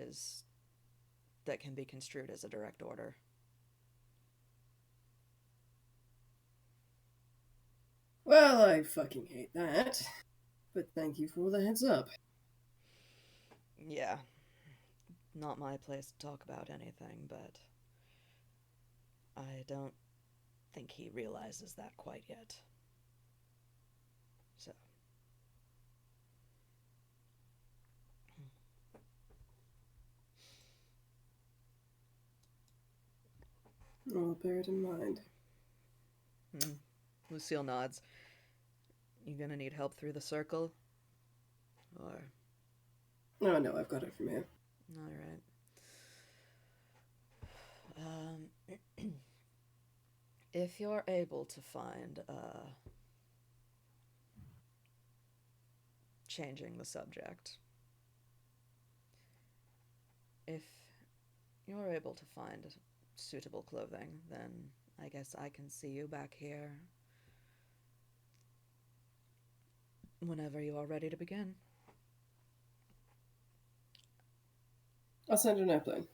can be construed as a direct order. Well, I fucking hate that. But thank you for the heads up. Yeah, not my place to talk about anything, but I don't think he realizes that quite yet. So, I'll bear it in mind. Lucille nods. You gonna need help through the circle? Or. Oh no, I've got it from here. Alright. If you're able to find, changing the subject, if you're able to find suitable clothing, then I guess I can see you back here whenever you are ready to begin. I'll send an airplane.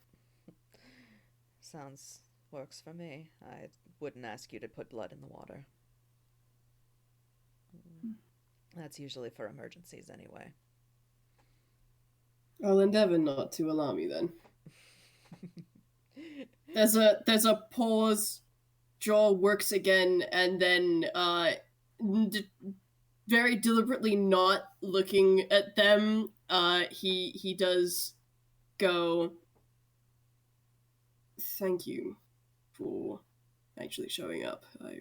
Works for me. I wouldn't ask you to put blood in the water. That's usually for emergencies anyway. I'll endeavour not to alarm you then. There's a pause. Jaw works again, and then very deliberately not looking at them, he does go, thank you for actually showing up. I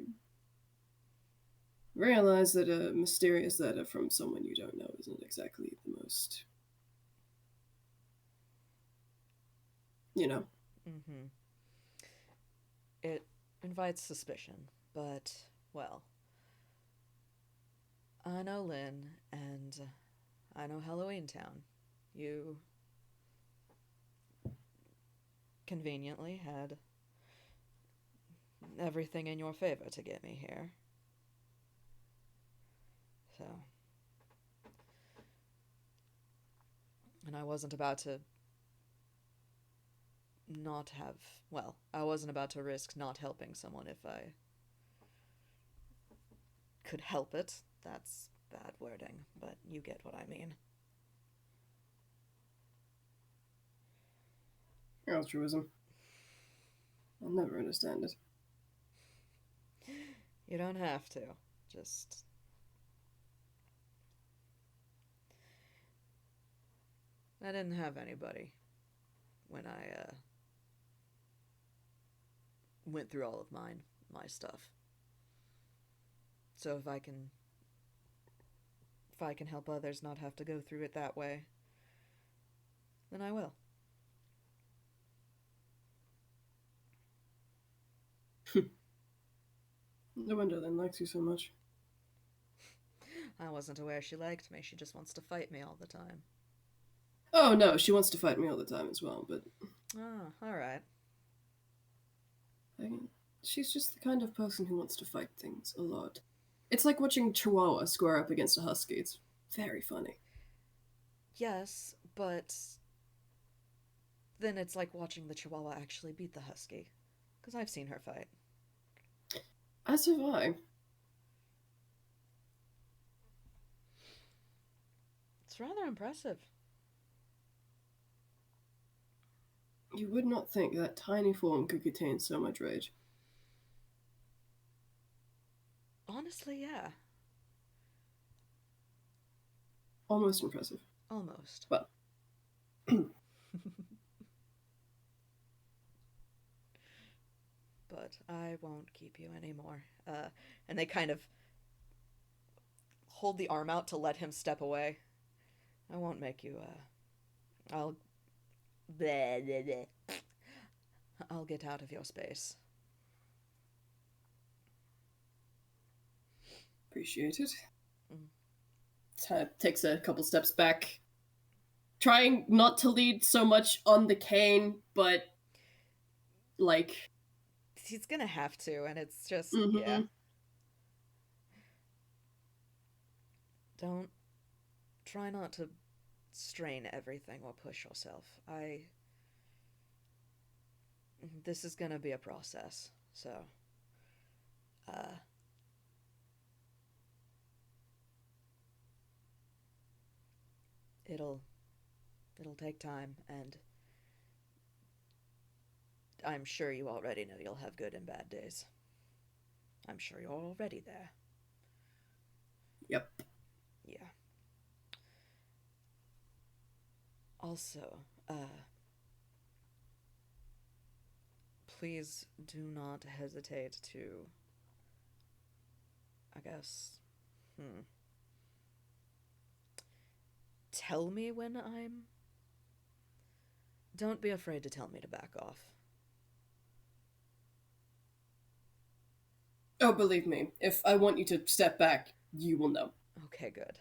realize that a mysterious letter from someone you don't know isn't exactly the most, Mm-hmm. It invites suspicion, but, well, I know Lynn, and I know Halloween Town. You conveniently had everything in your favor to get me here. So. And I wasn't about to I wasn't about to risk not helping someone if I could help it. That's bad wording, but you get what I mean. altruism. I'll never understand it. You don't have to. Just. I didn't have anybody when I went through all of my stuff. So if I can help others not have to go through it that way, then I will. No wonder Lynn likes you so much. I wasn't aware she liked me. She just wants to fight me all the time. Oh no, she wants to fight me all the time as well, but... Oh, alright. She's just the kind of person who wants to fight things a lot. It's like watching Chihuahua square up against a husky. It's very funny. Yes, but then it's like watching the Chihuahua actually beat the husky. Because I've seen her fight. As have I. It's rather impressive. You would not think that tiny form could contain so much rage. Honestly, yeah. Almost impressive. Almost. Well. But I won't keep you anymore. And they kind of hold the arm out to let him step away. I won't make you, I'll... Bleh, bleh, bleh. I'll get out of your space. Appreciate it. Mm. Takes a couple steps back, trying not to lead so much on the cane, but like He's gonna have to, and it's just, yeah. mm-hmm. Don't try not to strain everything or push yourself. This is gonna be a process, so uh it'll take time, and I'm sure you already know you'll have good and bad days. I'm sure you're already there. Yep. Yeah. Also, please do not hesitate to, I guess, tell me when I'm. Don't be afraid to tell me to back off. Oh, believe me, if I want you to step back, you will know. Okay, good.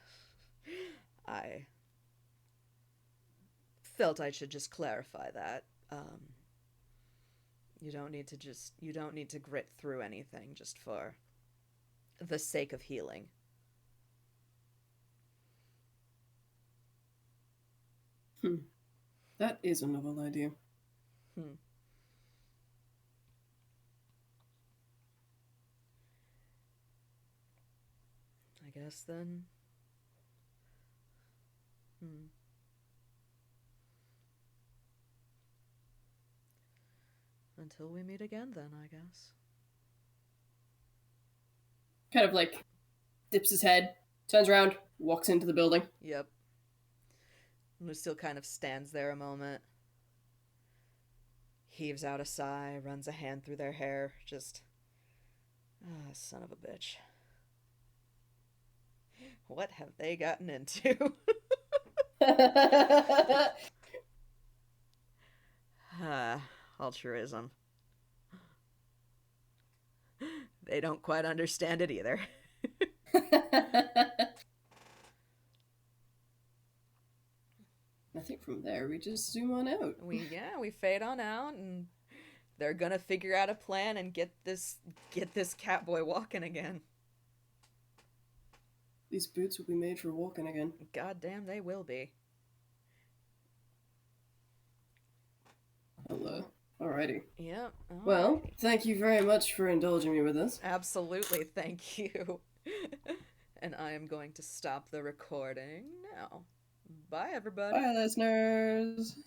I felt I should just clarify that. You don't need to grit through anything just for the sake of healing. That is a novel idea. Hmm. I guess then. Until we meet again, then, I guess. Kind of like dips his head, turns around, walks into the building. Yep. Lucille kind of stands there a moment, heaves out a sigh, runs a hand through their hair, just. Ah, son of a bitch. What have they gotten into? Altruism. They don't quite understand it either. I think from there we just zoom on out. We fade on out, and they're gonna figure out a plan and get this Catboy walking again. These boots will be made for walking again. Goddamn, they will be. Hello. Alrighty. Yep. Well, thank you very much for indulging me with this. Absolutely, thank you. And I am going to stop the recording now. Bye, everybody. Bye, listeners.